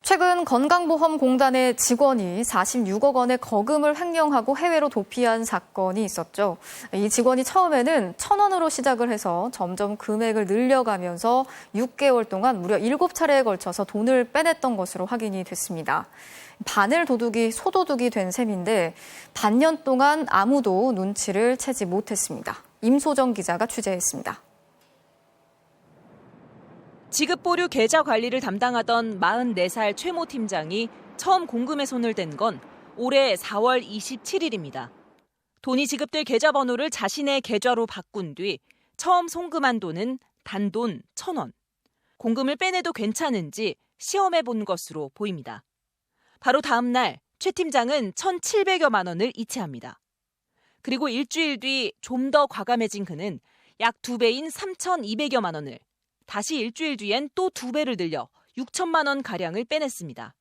최근 건강보험공단의 직원이 46억 원의 거금을 횡령하고 해외로 도피한 사건이 있었죠. 이 직원이 처음에는 1,000원으로 시작을 해서 점점 금액을 늘려가면서 6개월 동안 무려 7차례에 걸쳐서 돈을 빼냈던 것으로 확인이 됐습니다. 바늘 도둑이 소도둑이 된 셈인데 반년 동안 아무도 눈치를 채지 못했습니다. 임소정 기자가 취재했습니다. 지급보류 계좌 관리를 담당하던 44살 최모 팀장이 처음 공금에 손을 댄 건 올해 4월 27일입니다. 돈이 지급될 계좌번호를 자신의 계좌로 바꾼 뒤 처음 송금한 돈은 단돈 1,000원. 공금을 빼내도 괜찮은지 시험해 본 것으로 보입니다. 바로 다음 날 최 팀장은 1,700여만 원을 이체합니다. 그리고 일주일 뒤 좀 더 과감해진 그는 약 2배인 3,200여만 원을 다시 일주일 뒤엔 또 2배를 늘려 6천만 원 가량을 빼냈습니다.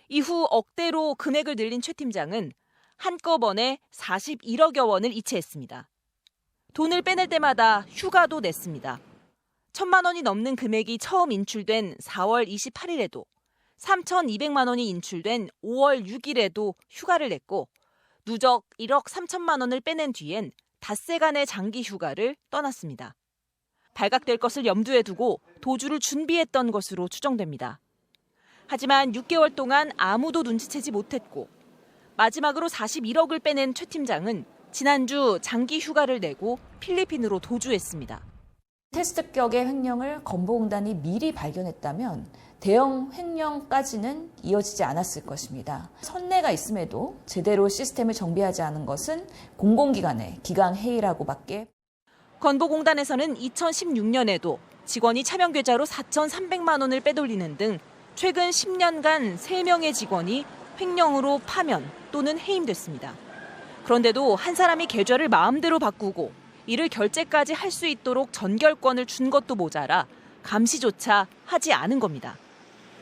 이후 억대로 금액을 늘린 최 팀장은 한꺼번에 41억여 원을 이체했습니다. 돈을 빼낼 때마다 휴가도 냈습니다. 1,000만 원이 넘는 금액이 처음 인출된 4월 28일에도 3,200만 원이 인출된 5월 6일에도 휴가를 냈고 누적 1억 3천만 원을 빼낸 뒤엔 닷새간의 장기 휴가를 떠났습니다. 발각될 것을 염두에 두고 도주를 준비했던 것으로 추정됩니다. 하지만 6개월 동안 아무도 눈치채지 못했고 마지막으로 41억을 빼낸 최 팀장은 지난주 장기 휴가를 내고 필리핀으로 도주했습니다. 테스트격의 횡령을 건보공단이 미리 발견했다면 대형 횡령까지는 이어지지 않았을 것입니다. 선례가 있음에도 제대로 시스템을 정비하지 않은 것은 공공기관의 기강해이라고밖에. 건보공단에서는 2016년에도 직원이 차명계좌로 4,300만 원을 빼돌리는 등 최근 10년간 3명의 직원이 횡령으로 파면 또는 해임됐습니다. 그런데도 한 사람이 계좌를 마음대로 바꾸고 이를 결제까지 할 수 있도록 전결권을 준 것도 모자라 감시조차 하지 않은 겁니다.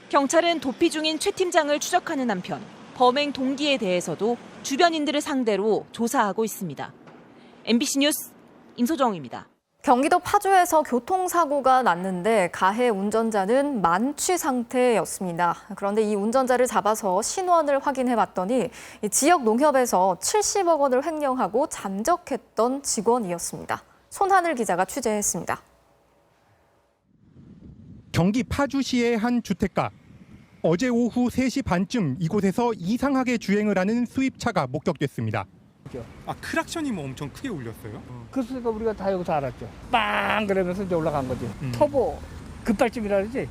경찰은 도피 중인 최 팀장을 추적하는 한편 범행 동기에 대해서도 주변인들을 상대로 조사하고 있습니다. MBC 뉴스 임소정입니다. 경기도 파주에서 교통사고가 났는데 가해 운전자는 만취 상태였습니다. 그런데 이 운전자를 잡아서 신원을 확인해봤더니 지역 농협에서 70억 원을 횡령하고 잠적했던 직원이었습니다. 손하늘 기자가 취재했습니다. 경기 파주시의 한 주택가. 어제 오후 3시 반쯤 이곳에서 이상하게 주행을 하는 수입차가 목격됐습니다. 크락션이 뭐 엄청 크게 울렸어요? 그래서 우리가 다 여기서 알았죠. 빵 그러면서 이제 올라간 거지. 터보 급발진이라 그러지.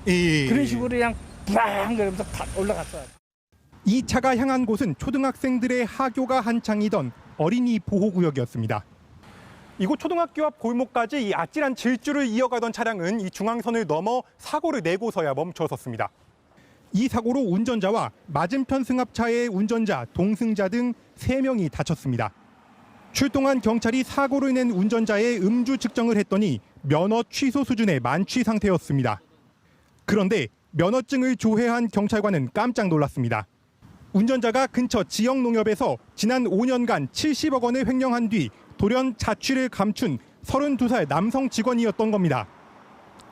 그런 식으로 그냥 빵 그러면서 팍 올라갔어요. 이 차가 향한 곳은 초등학생들의 하교가 한창이던 어린이 보호구역이었습니다. 이곳 초등학교 앞 골목까지 이 아찔한 질주를 이어가던 차량은 이 중앙선을 넘어 사고를 내고서야 멈춰섰습니다. 이 사고로 운전자와 맞은편 승합차의 운전자, 동승자 등 3명이 다쳤습니다. 출동한 경찰이 사고를 낸 운전자의 음주 측정을 했더니 면허 취소 수준의 만취 상태였습니다. 그런데 면허증을 조회한 경찰관은 깜짝 놀랐습니다. 운전자가 근처 지역 농협에서 지난 5년간 70억 원을 횡령한 뒤 돌연 자취를 감춘 32살 남성 직원이었던 겁니다.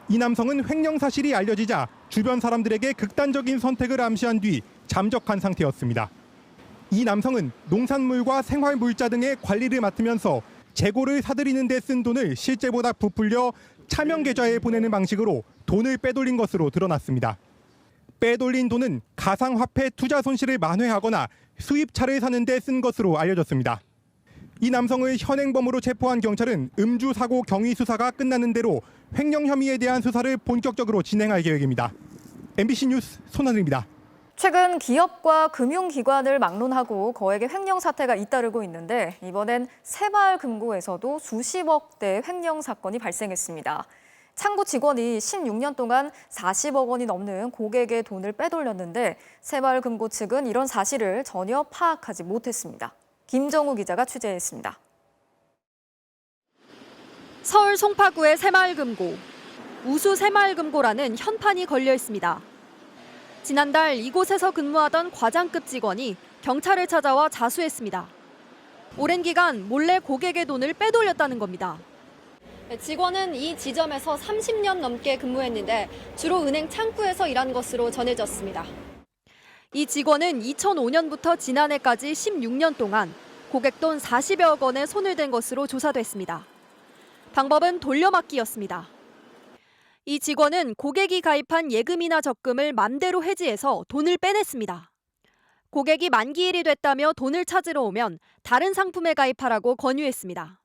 이 남성은 횡령 사실이 알려지자 주변 사람들에게 극단적인 선택을 암시한 뒤 잠적한 상태였습니다. 이 남성은 농산물과 생활물자 등의 관리를 맡으면서 재고를 사들이는 데 쓴 돈을 실제보다 부풀려 차명계좌에 보내는 방식으로 돈을 빼돌린 것으로 드러났습니다. 빼돌린 돈은 가상화폐 투자 손실을 만회하거나 수입차를 사는 데 쓴 것으로 알려졌습니다. 이 남성을 현행범으로 체포한 경찰은 음주 사고 경위 수사가 끝나는 대로 횡령 혐의에 대한 수사를 본격적으로 진행할 계획입니다. MBC 뉴스 손하늘입니다. 최근 기업과 금융기관을 막론하고 거액의 횡령 사태가 잇따르고 있는데 이번엔 새마을금고에서도 수십억대 횡령 사건이 발생했습니다. 창구 직원이 16년 동안 40억 원이 넘는 고객의 돈을 빼돌렸는데 새마을금고 측은 이런 사실을 전혀 파악하지 못했습니다. 김정우 기자가 취재했습니다. 서울 송파구의 새마을금고. 우수 새마을금고라는 현판이 걸려 있습니다. 지난달 이곳에서 근무하던 과장급 직원이 경찰을 찾아와 자수했습니다. 오랜 기간 몰래 고객의 돈을 빼돌렸다는 겁니다. 직원은 이 지점에서 30년 넘게 근무했는데 주로 은행 창구에서 일한 것으로 전해졌습니다. 이 직원은 2005년부터 지난해까지 16년 동안 고객 돈 40여 원에 손을 댄 것으로 조사됐습니다. 방법은 돌려막기였습니다. 이 직원은 고객이 가입한 예금이나 적금을 맘대로 해지해서 돈을 빼냈습니다. 고객이 만기일이 됐다며 돈을 찾으러 오면 다른 상품에 가입하라고 권유했습니다.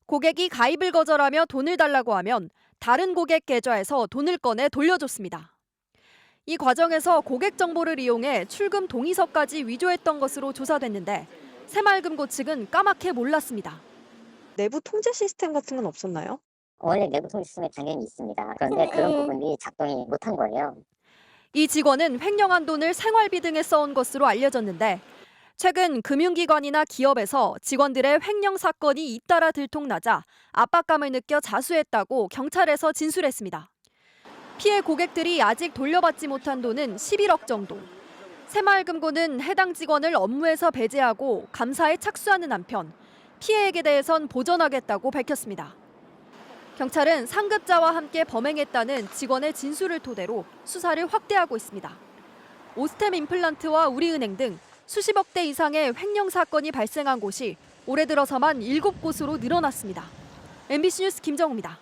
고객이 가입을 거절하며 돈을 달라고 하면 다른 고객 계좌에서 돈을 꺼내 돌려줬습니다. 이 과정에서 고객 정보를 이용해 출금 동의서까지 위조했던 것으로 조사됐는데 새마을금고 측은 까맣게 몰랐습니다. 내부 통제 시스템 같은 건 없었나요? 원래 내부 통제 시스템이 당연히 있습니다. 그런데 그런 부분이 작동이 못한 거예요. 이 직원은 횡령한 돈을 생활비 등에 써온 것으로 알려졌는데 최근 금융기관이나 기업에서 직원들의 횡령 사건이 잇따라 들통나자 압박감을 느껴 자수했다고 경찰에서 진술했습니다. 피해 고객들이 아직 돌려받지 못한 돈은 11억 정도. 새마을금고는 해당 직원을 업무에서 배제하고 감사에 착수하는 한편 피해액에 대해선 보전하겠다고 밝혔습니다. 경찰은 상급자와 함께 범행했다는 직원의 진술을 토대로 수사를 확대하고 있습니다. 오스템 임플란트와 우리은행 등 수십억 대 이상의 횡령 사건이 발생한 곳이 올해 들어서만 7곳으로 늘어났습니다. MBC 뉴스 김정우입니다.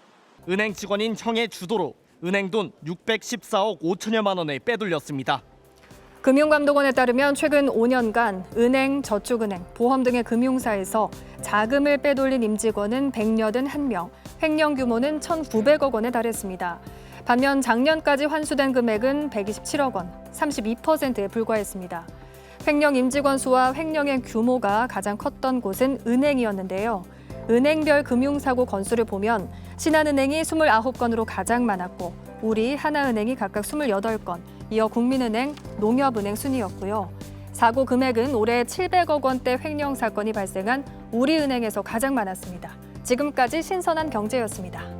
은행 직원인 형의 주도로 은행 돈 614억 5천여만 원을 빼돌렸습니다. 금융감독원에 따르면 최근 5년간 은행, 저축은행, 보험 등의 금융사에서 자금을 빼돌린 임직원은 181명, 횡령 규모는 1,900억 원에 달했습니다. 반면 작년까지 환수된 금액은 127억 원, 32%에 불과했습니다. 횡령 임직원 수와 횡령의 규모가 가장 컸던 곳은 은행이었는데요. 은행별 금융사고 건수를 보면 신한은행이 29건으로 가장 많았고 우리, 하나은행이 각각 28건, 이어 국민은행, 농협은행 순이었고요. 사고 금액은 올해 700억 원대 횡령 사건이 발생한 우리은행에서 가장 많았습니다. 지금까지 신선한 경제였습니다.